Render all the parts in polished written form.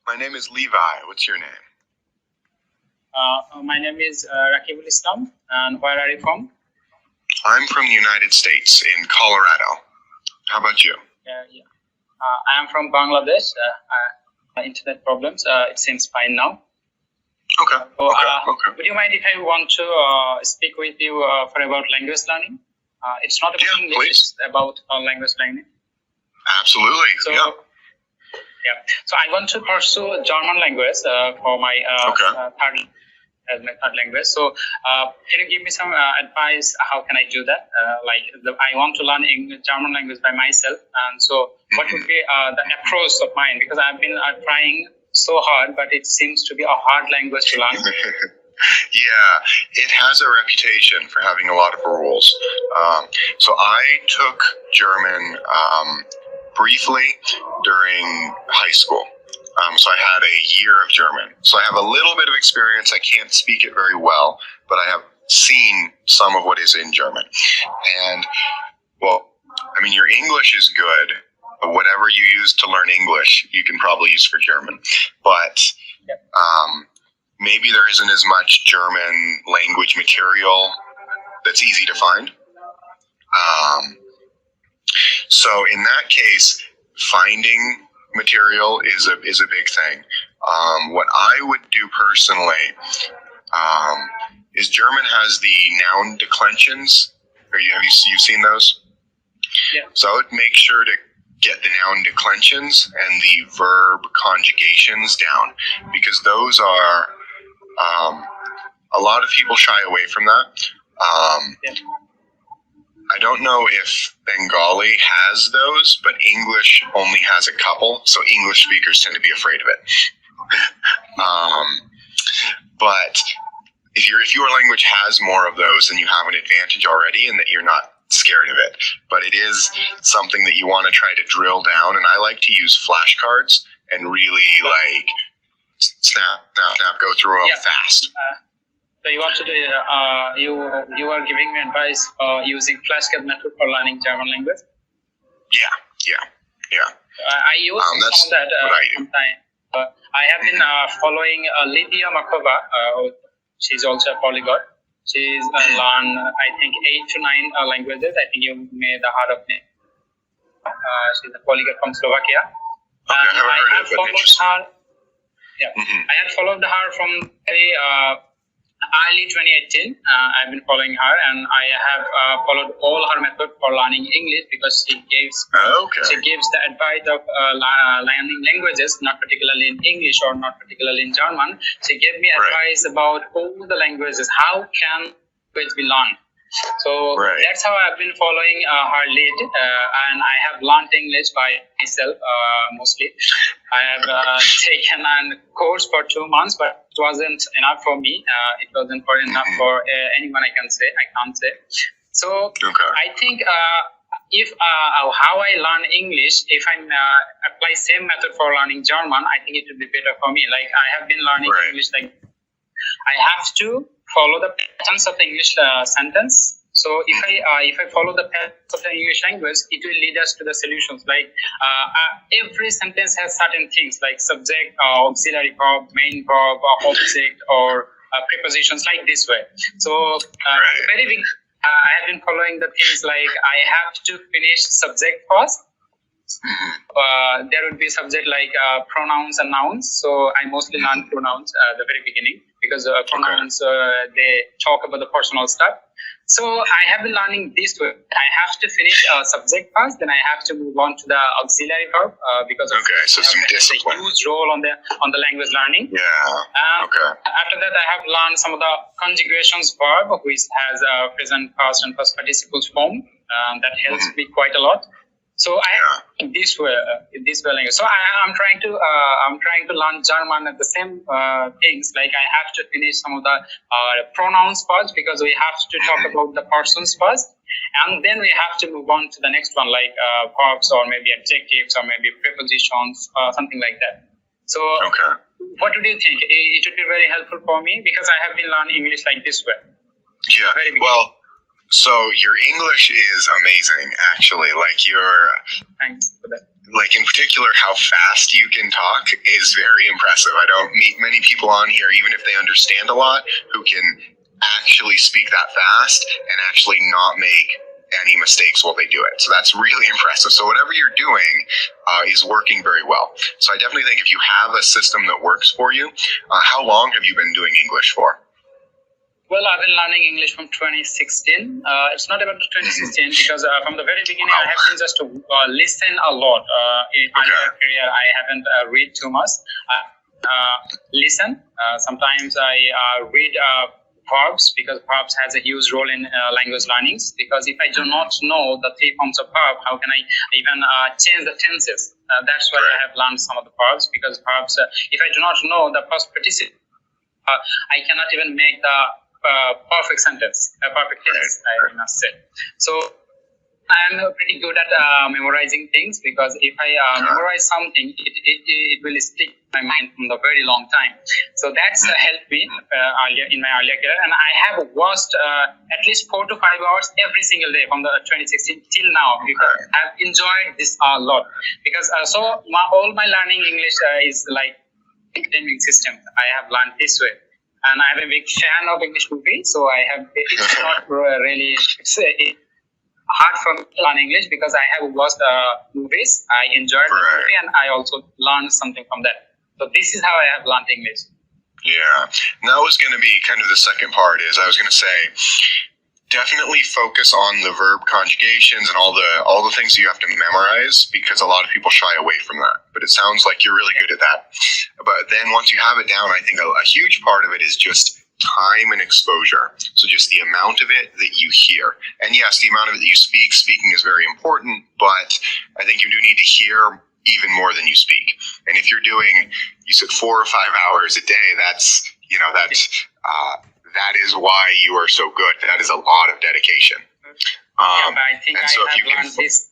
My name is Levi. What's your name? My name is Rakibul Islam. And where are you from? I'm from the United States, in Colorado. How about you? Yeah. I am from Bangladesh. Internet problems. It seems fine now. Okay. Okay. Would you mind if I want to speak with you for about language learning? It's not about English, please. it's about language learning. Absolutely. So, So I want to pursue German language for my third language. So can you give me some advice? How can I do that? I want to learn German language by myself. And so what would be the approach of mine? Because I've been trying so hard, but it seems to be a hard language to learn. Yeah, it has a reputation for having a lot of rules. So I took German briefly during high school. So I had a year of German. So I have a little bit of experience. I can't speak it very well, but I have seen some of what is in German. And, well, I mean, your English is good. But whatever you use to learn English, you can probably use for German. But maybe there isn't as much German language material that's easy to find. So in that case, finding material is a big thing. What I would do personally is German has the noun declensions. Have you seen those? Yeah. So I would make sure to get the noun declensions and the verb conjugations down, because those are a lot of people shy away from that. I don't know if Bengali has those, but English only has a couple, so English speakers tend to be afraid of it. But if your language has more of those, then you have an advantage already, and that you're not scared of it. But it is something that you want to try to drill down, and I like to use flashcards and really snap, go through them fast. So you want to do, you are giving me advice using flashcard method for learning German language? Yeah. I use some of that sometimes. I have been following Lydia Makova. She's also a polyglot. She's learned, I think, 8 to 9 languages. I think you may have heard of her. She's a polyglot from Slovakia. Okay, I have followed her. Yeah, I had followed her from very early 2018. I've been following her, and I have followed all her method for learning English, because she gives the advice of learning languages, not particularly in English or not particularly in German. She gave me advice about all the languages. How can language be learned? So that's how I've been following her lead, and I have learned English by myself mostly. I have taken a course for 2 months, but it wasn't enough for me. It wasn't enough for anyone, I can't say. So I think if how I learn English, if I apply same method for learning German, I think it would be better for me. Like, I have been learning English, like I have to follow the patterns of the English sentence. So if I follow the patterns of the English language, it will lead us to the solutions. Like every sentence has certain things like subject, auxiliary verb, main verb, object, or prepositions, like this way. So very big. I have been following the things like I have to finish subject first. There would be subject like pronouns and nouns. So I mostly learn pronouns at the very beginning, because pronouns they talk about the personal stuff. So I have been learning this way. I have to finish subject first, then I have to move on to the auxiliary verb, because so some discipline. A huge role on the language learning. After that, I have learned some of the conjugations verb, which has present, past, and past participles form. That helps me quite a lot. So I am this way language. So I'm trying to learn German at the same things. Like, I have to finish some of the pronouns first, because we have to talk about the persons first, and then we have to move on to the next one, like verbs, or maybe adjectives, or maybe prepositions, something like that. So what do you think? It would be very helpful for me, because I have been learning English like this way. Yeah. Well, So your English is amazing, actually. Thanks for that. Like in particular, how fast you can talk is very impressive. I don't meet many people on here, even if they understand a lot, who can actually speak that fast and actually not make any mistakes while they do it. So that's really impressive. So whatever you're doing is working very well. So I definitely think if you have a system that works for you, how long have you been doing English for? Well, I've been learning English from 2016. It's not about 2016 because from the very beginning, I have been just to listen a lot. In my career, I haven't read too much. Listen. Sometimes I read verbs because verbs has a huge role in language learnings. Because if I do not know the 3 forms of verb, how can I even change the tenses? That's why I have learned some of the verbs, because verbs, if I do not know the past participle, I cannot even make the perfect sentence, a perfect tense, I must say. So I'm pretty good at memorizing things, because if I memorize something, it will stick in my mind from the very long time. So that's helped me earlier in my earlier career, and I have watched at least 4 to 5 hours every single day from the 2016 till now, because I've enjoyed this a lot. Because all my learning English is like academic system. I have learned this way. And I'm a big fan of English movies, so it's not really hard for me to learn English, because I have watched movies, I enjoyed the movie, and I also learned something from that. So this is how I have learned English. Yeah, and that was going to be kind of the second part. Is I was going to say, definitely focus on the verb conjugations and all the things you have to memorize, because a lot of people shy away from that. But it sounds like you're really good at that. But then once you have it down, I think a huge part of it is just time and exposure. So just the amount of it that you hear. And yes, the amount of it that you speak. Speaking is very important, but I think you do need to hear even more than you speak. And if you're doing, you said 4 or 5 hours a day, that is why you are so good. That is a lot of dedication. But I think I have learned this.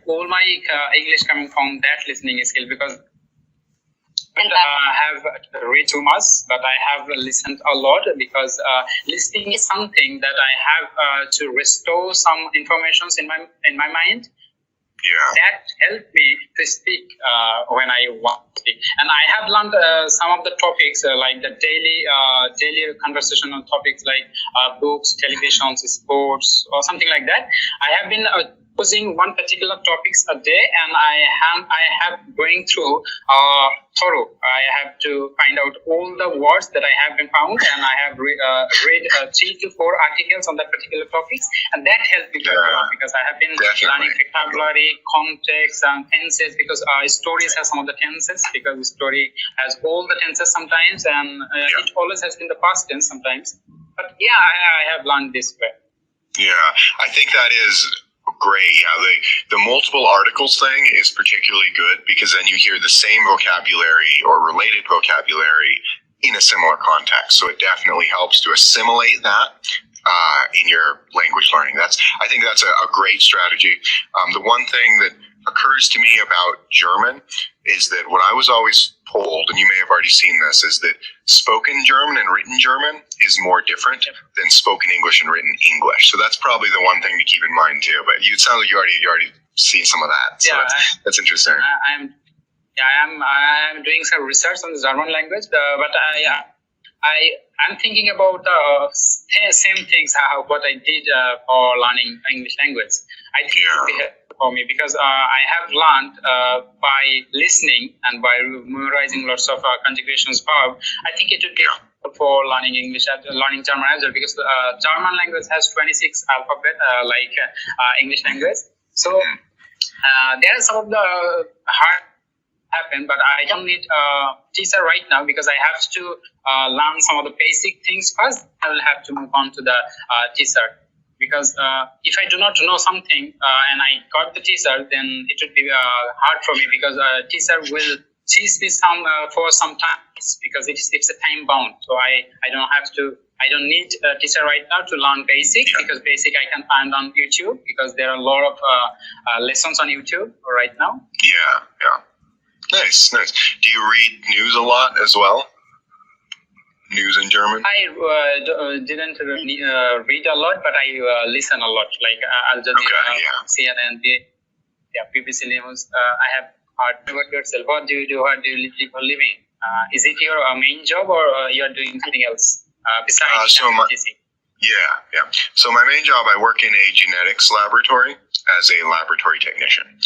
All my English coming from that listening skill, because I have read too much, but I have listened a lot, because listening is something that I have to restore some informations in my mind. Yeah. That helped me to speak when I want to speak. And I have learned some of the topics, like the daily conversational topics, like books, televisions, sports, or something like that. I have been choosing one particular topics a day, and I have going through thorough. I have to find out all the words that I have been found, and I have read 3 to 4 articles on that particular topics, and that helped me a lot, because I have been learning vocabulary, context, and tenses, because stories have some of the tenses, because the story has all the tenses sometimes, and it always has been the past tense sometimes. But yeah, I have learned this way. Yeah, I think that is great. Yeah, the multiple articles thing is particularly good, because then you hear the same vocabulary or related vocabulary in a similar context. So it definitely helps to assimilate that in your language learning. I think that's a great strategy. The one thing that occurs to me about German is that what I was always told, and you may have already seen this, is that spoken German and written German is more different than spoken English and written English. So that's probably the one thing to keep in mind too. But it sounds like you already seen some of that. So that's interesting. I'm doing some research on the German language, but I'm thinking about the same things what I did for learning English language. I think it would be helpful for me, because I have learned by listening and by memorizing lots of conjugations verb. I think it would be helpful for learning English, learning German as well, because German language has 26 alphabet like English language. So there are some of the hard happen, but I don't need a teacher right now, because I have to learn some of the basic things first. I will have to move on to the teacher, because if I do not know something and I got the teacher, then it would be hard for me, because teacher will teach me for some time, because it's a time bound. So I don't need a teacher right now to learn basic, because basic I can find on YouTube, because there are a lot of lessons on YouTube right now. Yeah. Nice. Do you read news a lot as well? news in German? I didn't read a lot, but I listen a lot. Like Al Jazeera, CNN, BBC News. I have heard about yourself. What do you do? What do you do for living? Is it your main job, or you are doing something else besides teaching? Yeah. So my main job, I work in a genetics laboratory as a laboratory technician.